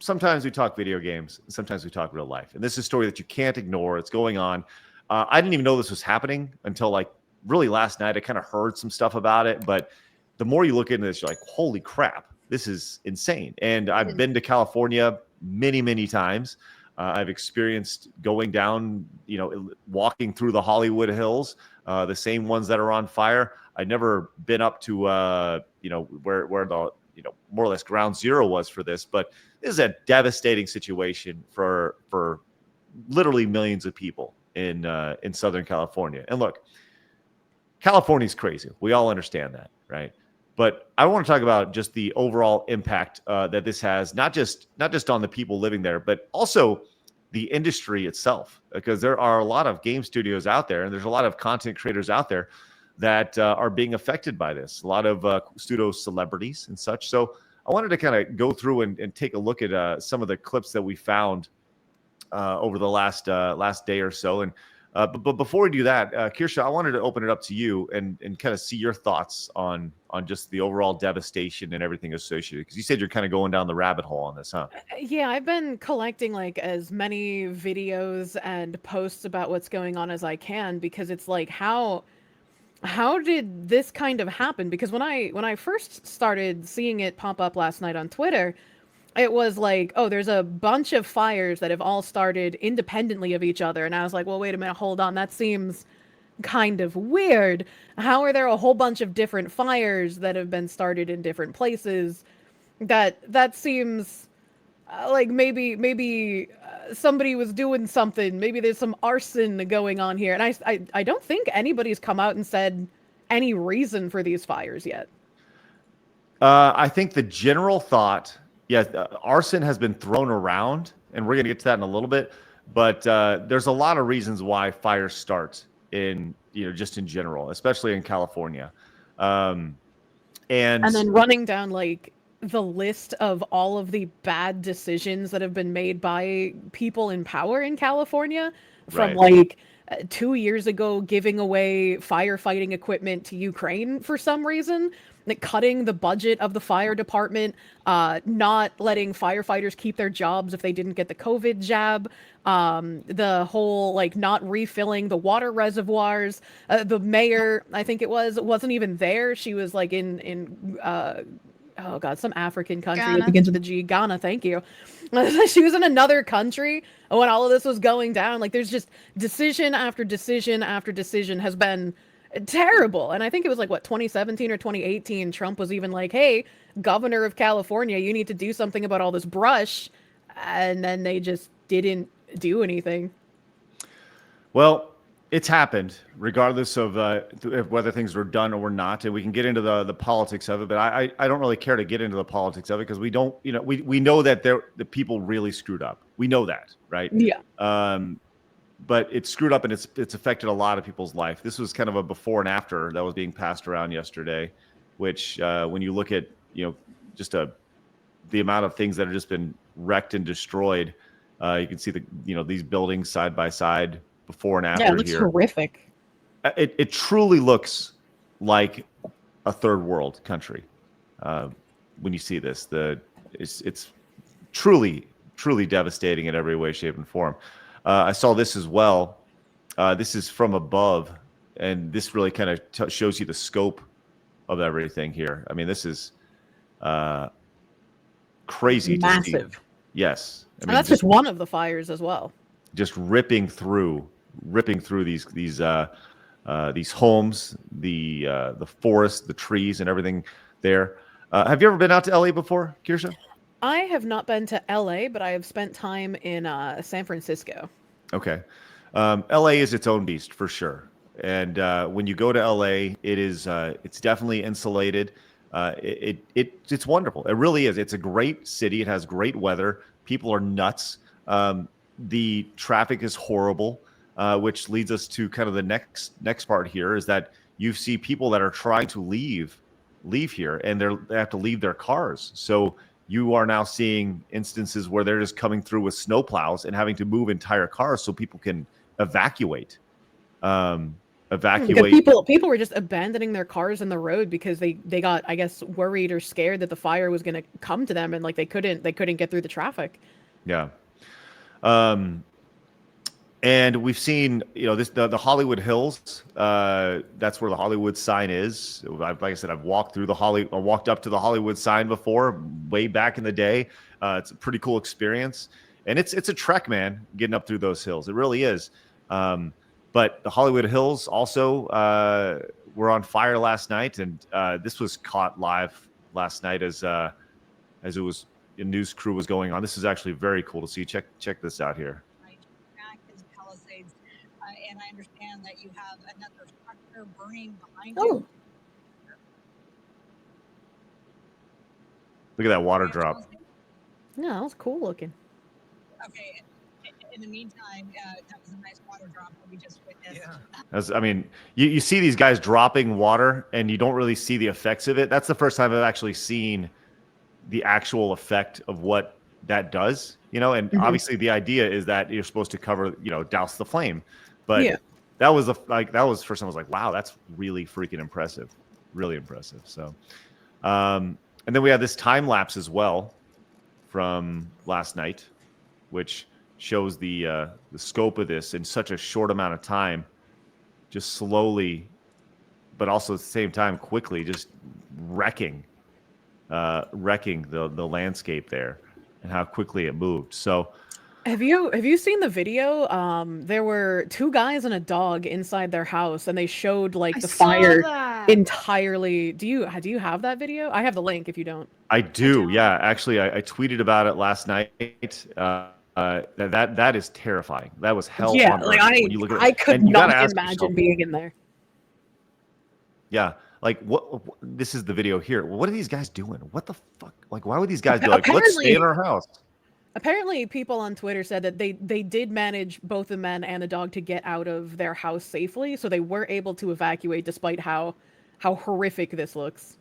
sometimes we talk video games, sometimes we talk real life. And this is a story that you can't ignore. It's going on. I didn't even know this was happening until like really last night. I kind of heard some stuff about it, but the more you look into this, you're like, holy crap, this is insane. And I've been to California many, many times. I've experienced going down, walking through the Hollywood Hills, the same ones that are on fire. I've never been up to, where the, more or less ground zero was for this, but this is a devastating situation for literally millions of people in Southern California. And look, California's crazy. We all understand that, right? But I want to talk about just the overall impact that this has, not just on the people living there, but also the industry itself, because there are a lot of game studios out there, and there's a lot of content creators out there that are being affected by this. A lot of pseudo celebrities and such. So I wanted to kind of go through and take a look at some of the clips that we found over the last day or so. And but before we do that, Kirsha, I wanted to open it up to you and kind of see your thoughts on just the overall devastation and everything associated. Because you said you're kind of going down the rabbit hole on this, huh? Yeah, I've been collecting like as many videos and posts about what's going on as I can, because it's like how did this kind of happen? Because when I first started seeing it pop up last night on Twitter, it was like, oh, there's a bunch of fires that have all started independently of each other. And I was like, well, wait a minute, hold on. That seems kind of weird. How are there a whole bunch of different fires that have been started in different places? That seems like maybe somebody was doing something. Maybe there's some arson going on here. And I don't think anybody's come out and said any reason for these fires yet. I think the general thought, yeah, arson has been thrown around, and we're going to get to that in a little bit. But there's a lot of reasons why fires start in, just in general, especially in California. And And then running down like the list of all of the bad decisions that have been made by people in power in California, from right, like 2 years ago giving away firefighting equipment to Ukraine for some reason, like cutting the budget of the fire department, not letting firefighters keep their jobs if they didn't get the COVID jab, the whole like not refilling the water reservoirs. The mayor, I think it wasn't even there. She was like in oh god, some African country that Ghana. begins with a G. Ghana, thank you. She was in another country when all of this was going down. Like, there's just decision after decision after decision has been terrible. And I think it was like, what, 2017 or 2018, Trump was even like, hey, governor of California, you need to do something about all this brush. And then they just didn't do anything. well, it's happened regardless of whether things were done or not, and we can get into the politics of it. But I don't really care to get into the politics of it, because we don't, we know that the people really screwed up. We know that, right? Yeah. But it's screwed up, and it's affected a lot of people's life. This was kind of a before and after that was being passed around yesterday, which when you look at just the amount of things that have just been wrecked and destroyed, you can see these buildings side by side before and after. Yeah, it looks here. horrific. It truly looks like a third world country when you see this. It's truly devastating in every way, shape, and form. I saw this as well. This is from above, and this really kind of shows you the scope of everything here. I mean, this is crazy. Massive. To see. Yes, I mean, And that's just one of the fires as well. Just ripping through these homes, the forest, the trees, and everything there. Have you ever been out to LA before, Kirsha? I have not been to LA, but I have spent time in San Francisco. Okay. LA is its own beast for sure. And when you go to LA, it's definitely insulated. It's wonderful. It really is. It's a great city. It has great weather. People are nuts. The traffic is horrible, which leads us to kind of the next part here, is that you see people that are trying to leave here, and they have to leave their cars. So you are now seeing instances where they're just coming through with snowplows and having to move entire cars so people can evacuate. Because evacuate. people were just abandoning their cars in the road because they got, I guess, worried or scared that the fire was going to come to them, and like they couldn't get through the traffic. Yeah. Um, and we've seen, the Hollywood Hills. That's where the Hollywood sign is. Like I said, I walked up to the Hollywood sign before, way back in the day. It's a pretty cool experience, and it's a trek, man, getting up through those hills. It really is. But the Hollywood Hills also were on fire last night, and this was caught live last night as it was a news crew was going on. This is actually very cool to see. Check this out here. Palisades, and I understand that you have another structure burning behind Oh. you. Look at that water drop. Yeah, that was cool looking. Okay. In the meantime, that was a nice water drop that we just witnessed. Yeah. You see these guys dropping water, and you don't really see the effects of it. That's the first time I've actually seen the actual effect of what that does. And obviously the idea is that you're supposed to cover, douse the flame. But that was the first time I was like, wow, that's really freaking impressive. Really impressive. So, and then we have this time lapse as well from last night, which shows the scope of this in such a short amount of time, just slowly, but also at the same time quickly, just wrecking the landscape there, and how quickly it moved. So, have you seen the video? There were two guys and a dog inside their house, and they showed like the fire entirely. Do you have that video? I have the link if you don't. I do. Yeah, actually, I tweeted about it last night. That is terrifying. That was hell. Yeah, on like earth when you look at I it. could not imagine being in there. Yeah, like what? This is the video here. What are these guys doing? What the fuck? Like, why would these guys be like, let's stay in our house? Apparently, people on Twitter said that they did manage, both the men and the dog, to get out of their house safely, so they were able to evacuate despite how horrific this looks.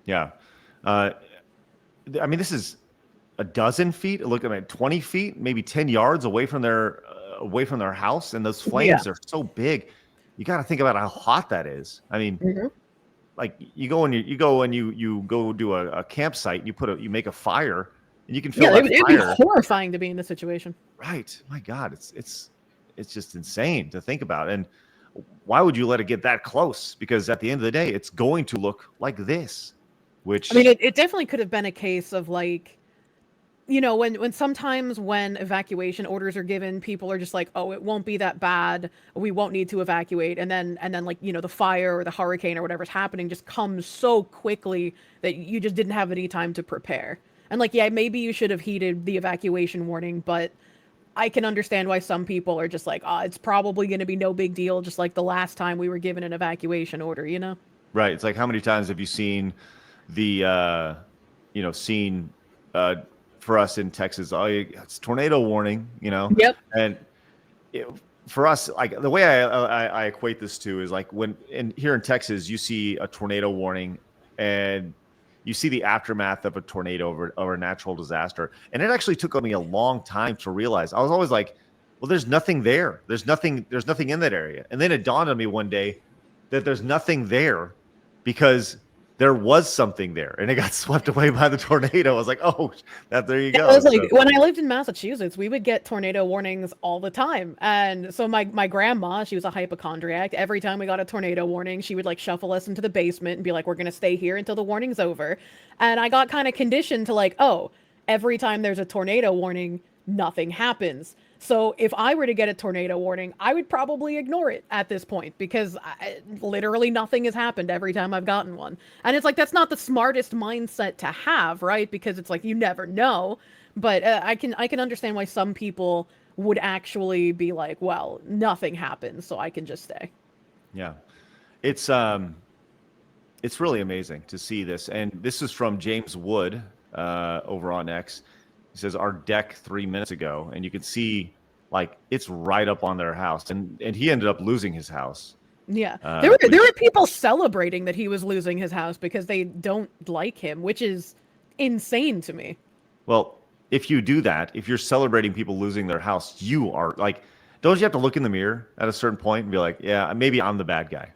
Yeah, this is a dozen feet. Look at it, 20 feet, maybe 10 yards away from their house, and those flames are so big. You got to think about how hot that is. Like you go and you go do a campsite, and you make a fire, and you can feel that fire. It'd be horrifying to be in this situation. Right. My God, it's just insane to think about. And why would you let it get that close? Because at the end of the day, it's going to look like this. Which it definitely could have been a case of like, when sometimes when evacuation orders are given, people are just like, oh, it won't be that bad, we won't need to evacuate, and then like, the fire or the hurricane or whatever's happening just comes so quickly that you just didn't have any time to prepare. And like, yeah, maybe you should have heeded the evacuation warning, but I can understand why some people are just like, it's probably going to be no big deal, just like the last time we were given an evacuation order, Right. It's like, how many times have you seen the for us in Texas, it's tornado warning, Yep. And for us, like the way I equate this to is like when here in Texas, you see a tornado warning and you see the aftermath of a tornado or a natural disaster. And it actually took me a long time to realize. I was always like, well, there's nothing there. There's nothing in that area. And then it dawned on me one day that there's nothing there because there was something there, and it got swept away by the tornado. I was like, "Oh, there you go." It was like when I lived in Massachusetts, we would get tornado warnings all the time, and so my grandma, she was a hypochondriac. Every time we got a tornado warning, she would like shuffle us into the basement and be like, "We're gonna stay here until the warning's over." And I got kind of conditioned to like, oh, every time there's a tornado warning, nothing happens. So if I were to get a tornado warning, I would probably ignore it at this point because literally nothing has happened every time I've gotten one. And it's like, that's not the smartest mindset to have, right? Because it's like, you never know. But I can understand why some people would actually be like, well, nothing happens, so I can just stay. Yeah. It's really amazing to see this. And this is from James Wood over on X. He says, our deck 3 minutes ago, and you can see like it's right up on their house, and he ended up losing his house. Yeah, there were people celebrating that he was losing his house because they don't like him, which is insane to me. Well, if you do that, if you're celebrating people losing their house, you are like, don't you have to look in the mirror at a certain point and be like, yeah, maybe I'm the bad guy.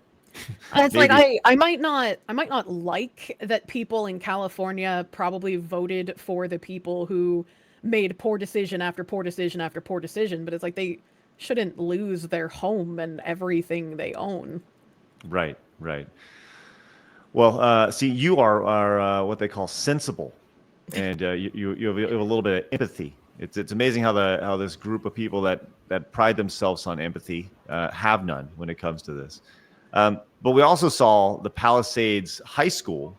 It's like Maybe. I might not like that people in California probably voted for the people who made poor decision after poor decision after poor decision, but it's like they shouldn't lose their home and everything they own. Right, right. Well, see, you are what they call sensible, and you have a little bit of empathy. It's amazing how this group of people that pride themselves on empathy have none when it comes to this. But we also saw the Palisades High School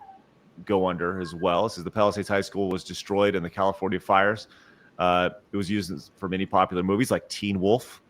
go under as well. This is the Palisades High School was destroyed in the California fires. It was used for many popular movies like Teen Wolf,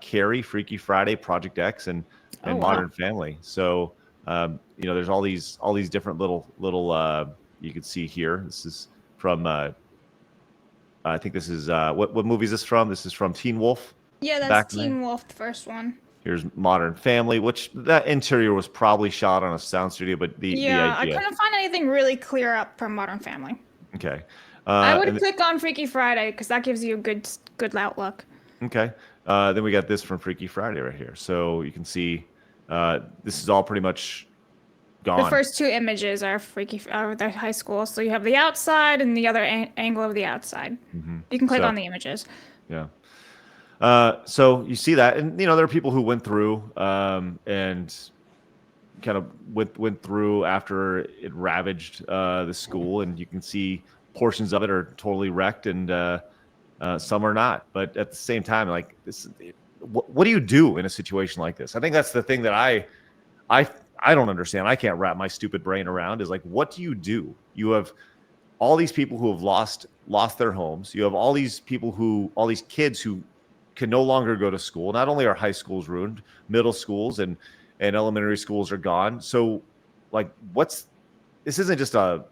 Carrie, Freaky Friday, Project X, and Oh wow. Modern Family. So there's all these different little you can see here. This is from I think this is what movie is this from? This is from Teen Wolf. Yeah, back that's in the day. Teen Wolf, the first one. Here's Modern Family, which that interior was probably shot on a sound studio, but the Yeah, I idea. couldn't find anything really clear up from Modern Family. Okay. I would click on Freaky Friday because that gives you a good outlook. Okay. Then we got this from Freaky Friday right here. So you can see this is all pretty much gone. The first two images are the high school. So you have the outside and the other angle of the outside. Mm-hmm. You can click So- on the images. Yeah. So you see that, and there are people who went through and kind of went through after it ravaged the school, and you can see portions of it are totally wrecked, and some are not. But at the same time, like this, what do you do in a situation like this? I think that's the thing that I don't understand. I can't wrap my stupid brain around. Is like, what do you do? You have all these people who have lost their homes. You have all these kids who can no longer go to school. Not only are high schools ruined, middle schools and elementary schools are gone. So like this isn't just a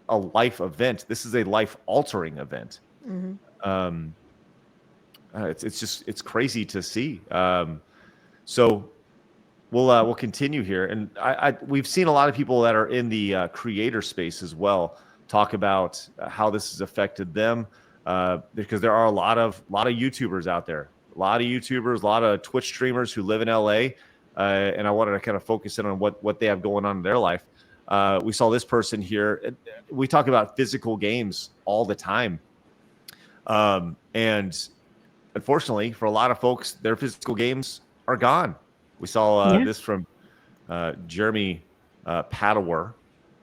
life event. This is a life altering event. Mm-hmm. It's crazy to see. So we'll continue here. And we've seen a lot of people that are in the creator space as well talk about how this has affected them, because there are a lot of YouTubers out there. A lot of Twitch streamers who live in LA, and I wanted to kind of focus in on what they have going on in their life. We saw this person here. We talk about physical games all the time, and unfortunately, for a lot of folks, their physical games are gone. We saw this from Jeremy Padawar.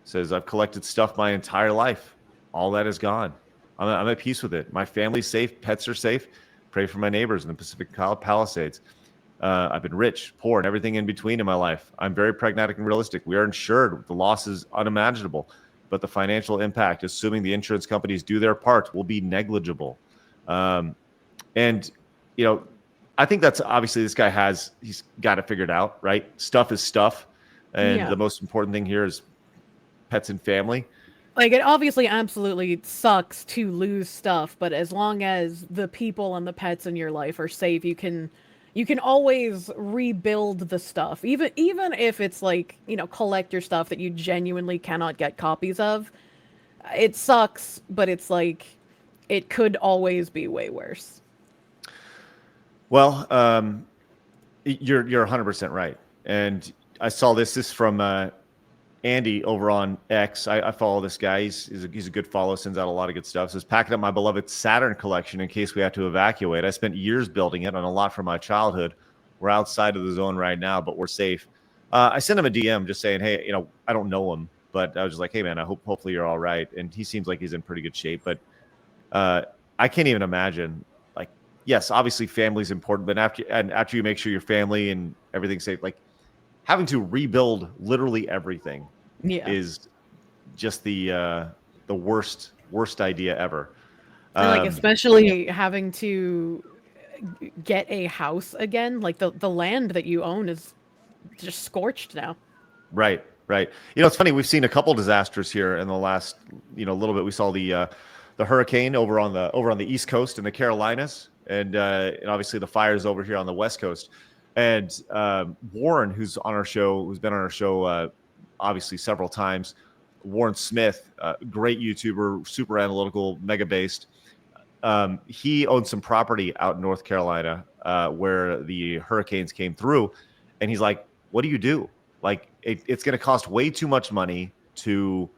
Says, "I've collected stuff my entire life. All that is gone. I'm at peace with it. My family's safe. Pets are safe. Pray for my neighbors in the Pacific Palisades. I've been rich, poor, and everything in between in my life. I'm very pragmatic and realistic. We are insured. The loss is unimaginable, but the financial impact, assuming the insurance companies do their part, will be negligible." And I think that's obviously he's got it figured out, right? Stuff is stuff, and the most important thing here is pets and family. Like, it obviously absolutely sucks to lose stuff, but as long as the people and the pets in your life are safe, you can always rebuild the stuff. Even if it's like, collector stuff that you genuinely cannot get copies of. It sucks, but it's like it could always be way worse. Well, you're 100% right. And I saw this is from Andy over on X. I follow this guy. He's a good follow, sends out a lot of good stuff. Says, packing up my beloved Saturn collection in case we have to evacuate. I spent years building it on a lot from my childhood. We're outside of the zone right now, but we're safe. I sent him a DM just saying, hey, I don't know him, but I was just like, hey man, hopefully you're all right. And he seems like he's in pretty good shape, but I can't even imagine. Like, yes, obviously family's important, but after you make sure your family and everything's safe, like, having to rebuild literally everything is just the worst idea ever. And like, especially having to get a house again, like the land that you own is just scorched now. Right. It's funny. We've seen a couple disasters here in the last little bit. We saw the hurricane over on the East Coast in the Carolinas, and obviously the fires over here on the West Coast. And Warren, who's been on our show obviously several times, Warren Smith, great YouTuber, super analytical, mega based. he owns some property out in North Carolina where the hurricanes came through, and he's like, "What do you do? Like, it's going to cost way too much money to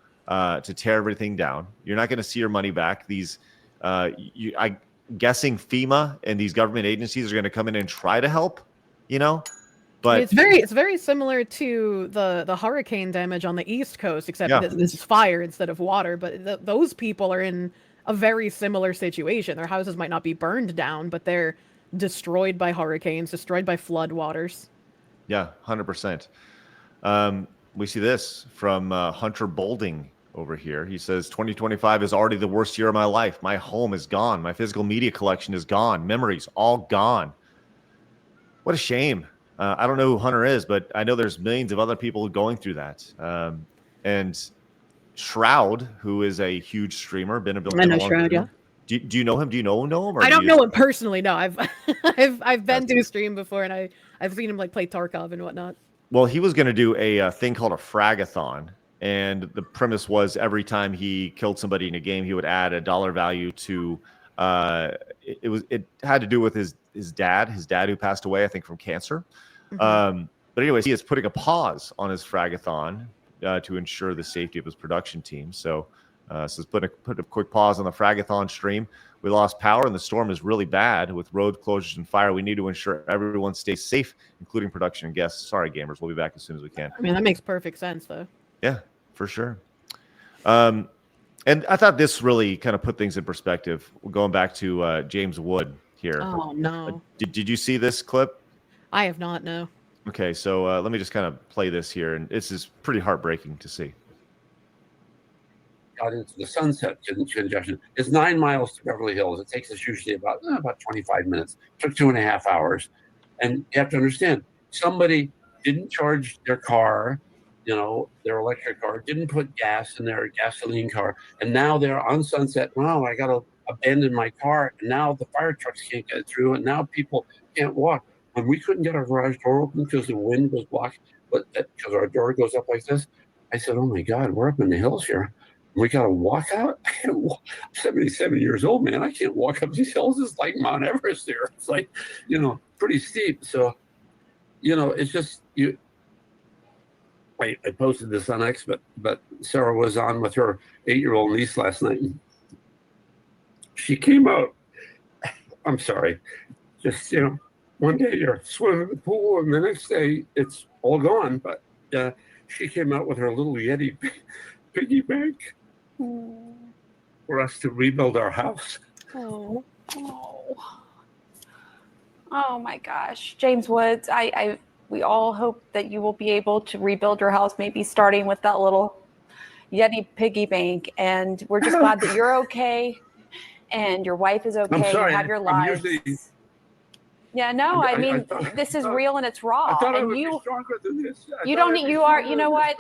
tear everything down. You're not going to see your money back. I'm guessing FEMA and these government agencies are going to come in and try to help, But it's very similar to the hurricane damage on the East Coast, except this is fire instead of water. But those people are in a very similar situation. Their houses might not be burned down, but they're destroyed by hurricanes, destroyed by flood waters. Yeah, 100%. We see this from Hunter Bolding over here. He says, 2025 is already the worst year of my life. My home is gone. My physical media collection is gone. Memories all gone. What a shame. I don't know who Hunter is, but I know there's millions of other people going through that. And Shroud, who is a huge streamer, been a I know Shroud, yeah. Do you know him? Do you know him? Or I don't know him personally. No, I've been to a stream before, and I've seen him like play Tarkov and whatnot. Well, he was going to do a thing called a fragathon, and the premise was every time he killed somebody in a game, he would add a dollar value to. It had to do with his dad who passed away, I think, from cancer. Mm-hmm. But anyways, he is putting a pause on his fragathon to ensure the safety of his production team. So put a quick pause on the fragathon stream. We lost power, and the storm is really bad with road closures and fire. We need to ensure everyone stays safe, including production and guests. Sorry, gamers. We'll be back as soon as we can. I mean, that makes perfect sense, though. Yeah, for sure. And I thought this really kind of put things in perspective. Going back to James Wood here. Oh, no. Did you see this clip? I have not, no. Okay, so let me just kind of play this here, and this is pretty heartbreaking to see. Got into the Sunset congestion. It's 9 miles to Beverly Hills. It takes us usually about 25 minutes. It took 2.5 hours. And you have to understand, somebody didn't charge their car, their electric car, didn't put gas in their gasoline car. And now they're on Sunset. Wow, I got to abandon my car. And now the fire trucks can't get through. And now people can't walk. And we couldn't get our garage door open because the wind was blocked, but because our door goes up like this. I said, oh my God, we're up in the hills here. We got to walk out. I'm 77 years old, man. I can't walk up these hills. It's like Mount Everest there. It's like, pretty steep. So, it's just you. Wait, I posted this on X, but Sarah was on with her 8-year-old niece last night. She came out. I'm sorry. Just, one day you're swimming in the pool and the next day it's all gone. But she came out with her little Yeti piggy bank for us to rebuild our house. Oh my gosh, James Woods, we all hope that you will be able to rebuild your house, maybe starting with that little Yeti piggy bank. And we're just glad that you're okay and your wife is okay. I'm sorry, you have your lives. Yeah, no, I mean, this is real and it's raw. I thought I and would be stronger than this. You don't need, you are, you know what?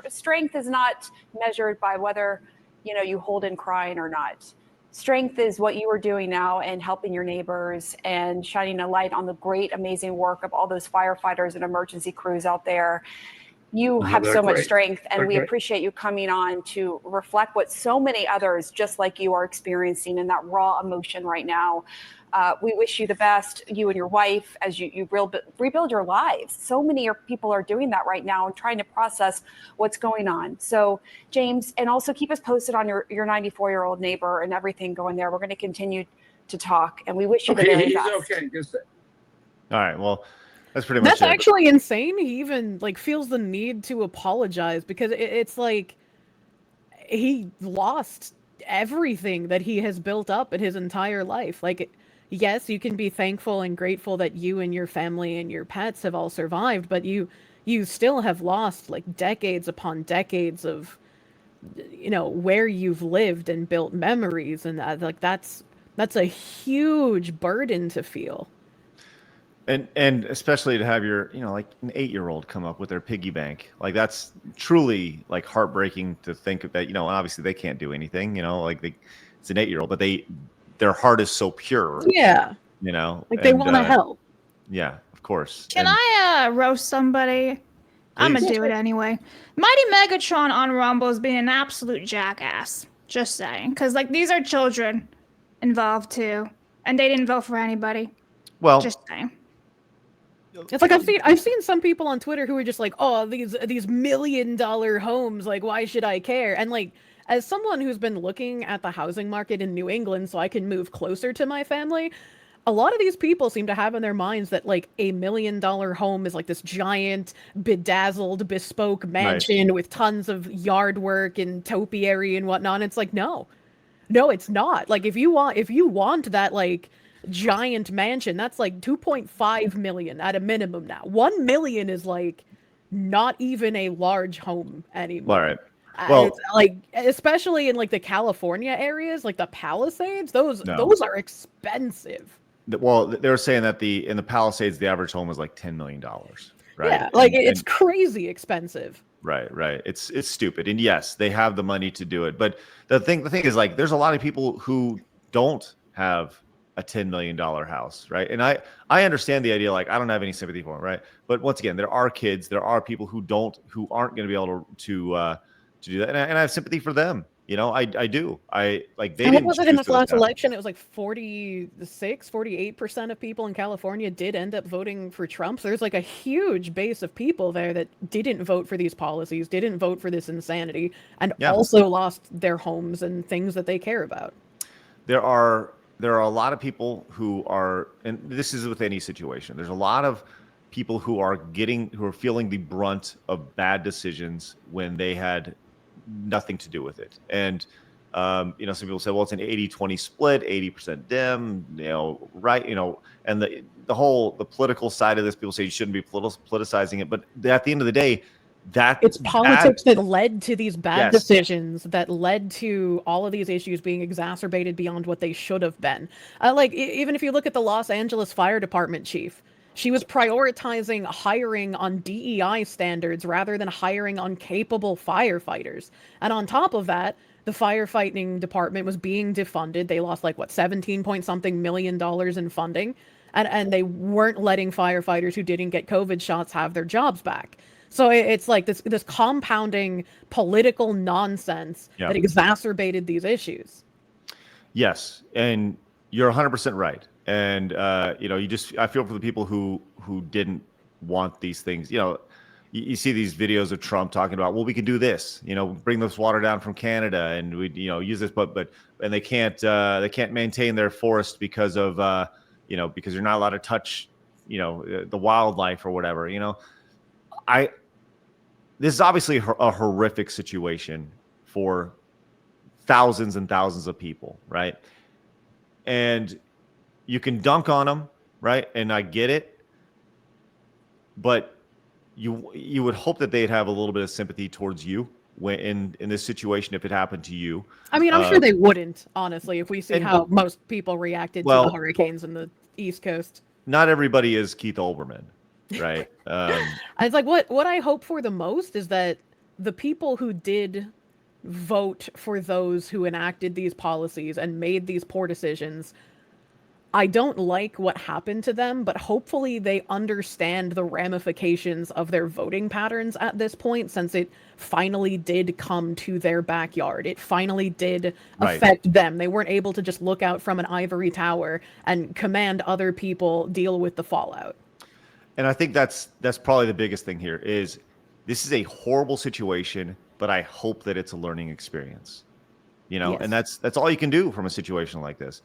Strength is not measured by whether, you hold in crying or not. Strength is what you are doing now and helping your neighbors and shining a light on the great, amazing work of all those firefighters and emergency crews out there. You have so much strength, and we appreciate you coming on to reflect what so many others just like you are experiencing in that raw emotion right now. We wish you the best, you and your wife, as you rebuild your lives. So many people are doing that right now and trying to process what's going on. So, James, and also keep us posted on your 94-year-old neighbor and everything going there. We're going to continue to talk, and we wish you the very best. Okay, just all right, well, that's pretty much it. That's actually insane. He even feels the need to apologize because it's like he lost everything that he has built up in his entire life. Yes, you can be thankful and grateful that you and your family and your pets have all survived, but you still have lost decades upon decades of where you've lived and built memories, and that's a huge burden to feel. And especially to have your, an 8-year-old come up with their piggy bank. That's truly heartbreaking to think of that, and obviously they can't do anything, it's an 8-year-old, but their heart is so pure. Yeah. They want to help. Yeah, of course. Can I roast somebody? Please. I'm going to do it anyway. Mighty Megatron on Rumble is being an absolute jackass. Just saying. Because, these are children. involved too, and they didn't vote for anybody. Well, Just saying. It's like I've seen some people on Twitter who are just like, oh, these $1 million homes, like why should I care? And like as someone who's been looking at the housing market in New England so I can move closer to my family, a lot of these people seem to have in their minds that like $1 million home is like this giant, bedazzled, bespoke mansion with tons of yard work and topiary and whatnot. And it's like, no, it's not. Like if you want that like giant mansion, that's like 2.5 million at a minimum now. 1 million is like not even a large home anymore. all right. Well, It's like especially in like the California areas, like the Palisades, those are expensive. Well, they were saying that in the Palisades, the average home was like $10 million, right? Yeah, like it's crazy expensive. Right. It's stupid. And yes, they have the money to do it. But the thing is like there's a lot of people who don't have a $10 million house, right? And I understand the idea, like I don't have any sympathy for them, right? But once again, there are kids, there are people who aren't going to be able to do that, and I have sympathy for them. You know, I do. I like they. And what didn't was it in choose this last path. election? It was like 48% of people in California did end up voting for Trump. So there's like a huge base of people there that didn't vote for these policies, didn't vote for this insanity, and also lost their homes and things that they care about. There are a lot of people who are, and this is with any situation. There's a lot of people who are feeling the brunt of bad decisions when they had nothing to do with it. And you know, some people say, well, it's an 80-20 split, 80% Dem, you know, right, you know, and the political side of this, people say you shouldn't be politicizing it, but at the end of the day, it's politics that led to these bad decisions, that led to all of these issues being exacerbated beyond what they should have been. Like even if you look at the Los Angeles Fire Department chief, she was prioritizing hiring on DEI standards rather than hiring on capable firefighters. And on top of that, the firefighting department was being defunded. They lost like 17 point something million dollars in funding. And they weren't letting firefighters who didn't get COVID shots have their jobs back. So it's like this compounding political nonsense that exacerbated these issues. Yes, and you're 100% right. And you know, I feel for the people who didn't want these things. You know, you see these videos of Trump talking about, well, we can do this. You know, bring this water down from Canada, and we use this, but they can't maintain their forest because of because you're not allowed to touch the wildlife or whatever. You know, this is obviously a horrific situation for thousands and thousands of people, right? And you can dunk on them, right? And I get it, but you would hope that they'd have a little bit of sympathy towards you when in this situation if it happened to you. I mean, I'm sure they wouldn't, honestly, if we see how most people reacted to the hurricanes in the East Coast. Not everybody is Keith Olbermann. Right. It's like what I hope for the most is that the people who did vote for those who enacted these policies and made these poor decisions, I don't like what happened to them, but hopefully they understand the ramifications of their voting patterns at this point, since it finally did come to their backyard. It finally did affect them. They weren't able to just look out from an ivory tower and command other people deal with the fallout. And I think that's probably the biggest thing here is this is a horrible situation, but I hope that it's a learning experience, and that's all you can do from a situation like this.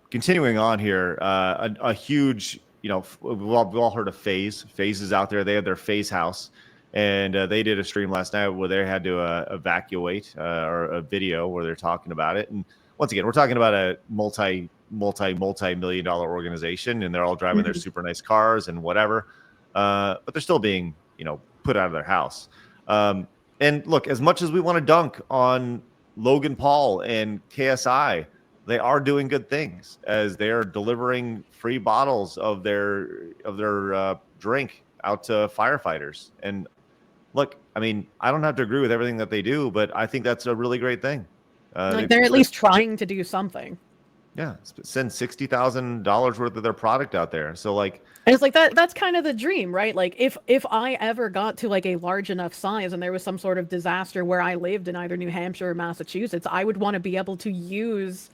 Continuing on here, a huge, we've all heard of FaZe. FaZe is out there. They have their FaZe house, and they did a stream last night where they had to evacuate, or a video where they're talking about it. And once again, we're talking about a multi-million dollar organization, and they're all driving their super nice cars and whatever, but they're still being, put out of their house. And look, as much as we want to dunk on Logan Paul and KSI, they are doing good things as they're delivering free bottles of their drink out to firefighters. And look, I mean, I don't have to agree with everything that they do, but I think that's a really great thing. They're at least trying to do something. Yeah, send $60,000 worth of their product out there. So and it's like that's kind of the dream, right? Like if I ever got to like a large enough size and there was some sort of disaster where I lived in either New Hampshire or Massachusetts, I would want to be able to use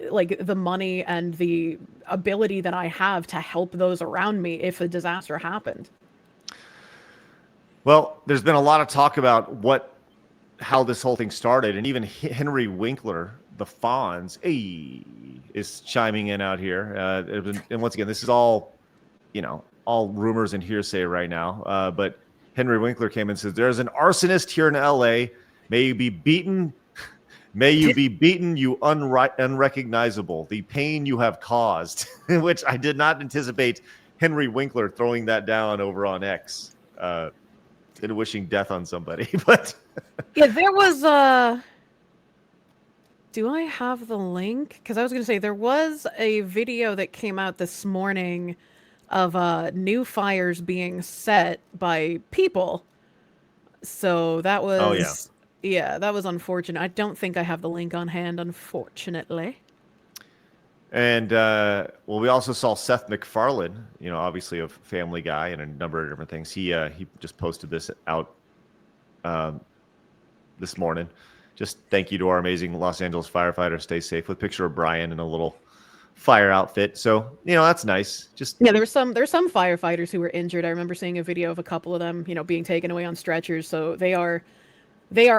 like the money and the ability that I have to help those around me if a disaster happened. Well, there's been a lot of talk about how this whole thing started, and even Henry Winkler, the Fonz, is chiming in out here. And once again, this is all, all rumors and hearsay right now. But Henry Winkler came and says, "There's an arsonist here in L.A. May you be beaten. May you be beaten, you unrecognizable. The pain you have caused," which I did not anticipate Henry Winkler throwing that down over on X. And wishing death on somebody, but yeah, there was do I have the link? Because I was going to say there was a video that came out this morning of new fires being set by people. So that was that was unfortunate. I don't think I have the link on hand, unfortunately. And we also saw Seth MacFarlane, obviously of Family Guy and a number of different things. He just posted this out this morning. Just thank you to our amazing Los Angeles firefighters. Stay safe, with a picture of Brian in a little fire outfit. So that's nice. There's some firefighters who were injured. I remember seeing a video of a couple of them, being taken away on stretchers. So they are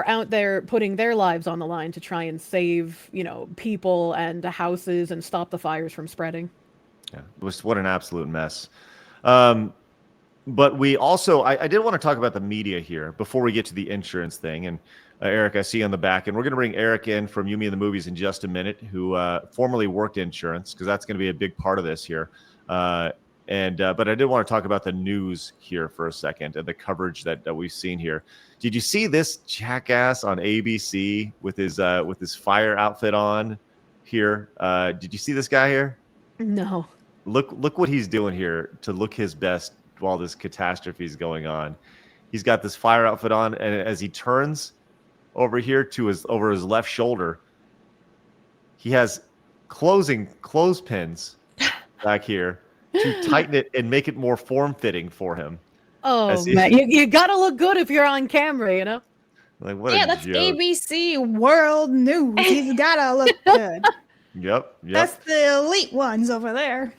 out there putting their lives on the line to try and save, people and houses and stop the fires from spreading. Yeah, what an absolute mess. But we also, I did want to talk about the media here before we get to the insurance thing. And Eric, I see you on the back, and we're going to bring Eric in from You, Me, and the Movies in just a minute, who formerly worked insurance, because that's going to be a big part of this here. But I did want to talk about the news here for a second and the coverage that we've seen here. Did you see this jackass on ABC with his fire outfit on here? Did you see this guy here? No. Look what he's doing here to look his best while this catastrophe is going on. He's got this fire outfit on, and as he turns over here over his left shoulder, he has clothespins back here to tighten it and make it more form-fitting for him. Oh, man. You gotta look good if you're on camera, Like, what that's joke. ABC World News. He's gotta look good. Yep. That's the elite ones over there.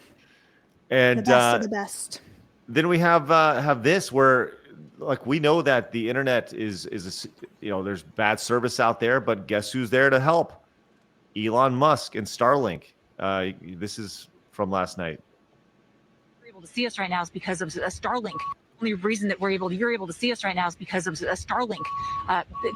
And the best of the best. Then we have this where, like, we know that the internet is there's bad service out there, but guess who's there to help? Elon Musk and Starlink. This is from last night. We're able to see us right now is because of Starlink. The only reason that you're able to see us right now is because of a Starlink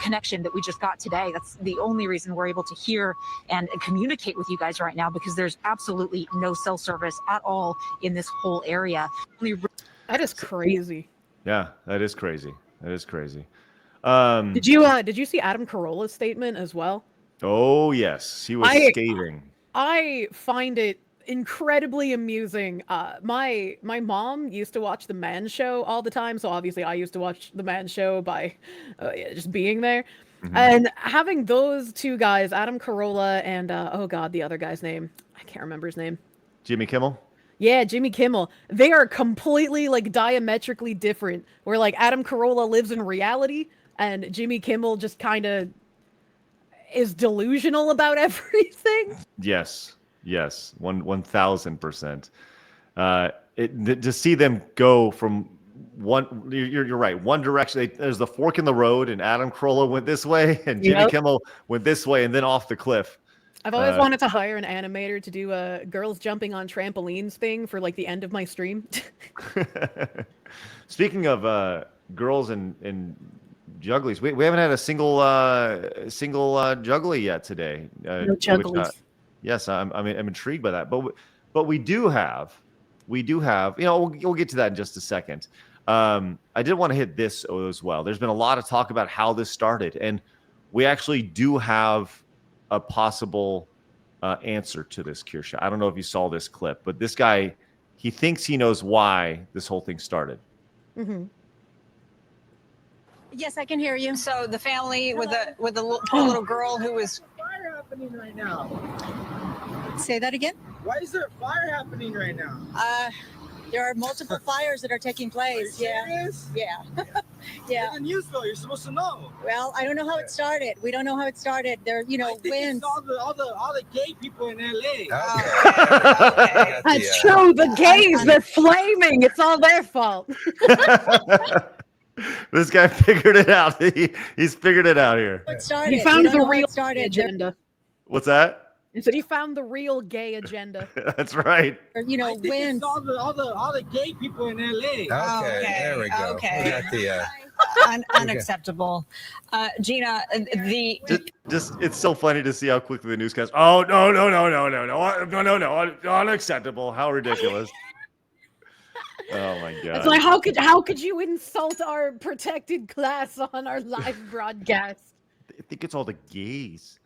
connection that we just got today. That's the only reason we're able to hear and communicate with you guys right now, because there's absolutely no cell service at all in this whole area. That is crazy. Yeah, that is crazy. Did you see Adam Carolla's statement as well? Oh yes, he was scathing. I find it incredibly amusing. My mom used to watch the Man Show all the time, so obviously I used to watch the Man Show by just being there. Mm-hmm. And having those two guys, Adam Carolla and the other guy's name, I can't remember his name. Jimmy Kimmel? Yeah, Jimmy Kimmel. They are completely diametrically different. Where Adam Carolla lives in reality and Jimmy Kimmel just kind of is delusional about everything. Yes, 1000%. To see them go from one, you're right, one direction. There's the fork in the road, and Adam Carolla went this way, and Jimmy Kimmel went this way, and then off the cliff. I've always wanted to hire an animator to do a girls jumping on trampolines thing for the end of my stream. Speaking of girls and jugglies, we haven't had a single juggly yet today. No jugglies. Yes, I'm intrigued by that. But we do have. We'll get to that in just a second. I did want to hit this as well. There's been a lot of talk about how this started, and we actually do have a possible answer to this, Kirsha. I don't know if you saw this clip, but this guy, he thinks he knows why this whole thing started. Mm-hmm. Yes, I can hear you. So the family with a little girl who was Fire happening right now. Say that again? Why is there a fire happening right now? There are multiple fires that are taking place. Are you serious? Yeah. Yeah. The news though, you're supposed to know. Well, I don't know how it started. We don't know how it started. There, you I know, think winds. it's all the gay people in LA. That's true. The gays, they're flaming. It's all their fault. This guy figured it out. He's figured it out here. It started. He found We don't the know how real it started. agenda. What's that? He said he found the real gay agenda. That's right. There, you know, I think winds. it's all the gay people in LA. Okay, there we go. Okay. We got the, Unacceptable. Gina, Just it's so funny to see how quickly the newscast. Oh no, unacceptable. How ridiculous. Oh my god. It's like how could you insult our protected class on our live broadcast? I think it's all the gays.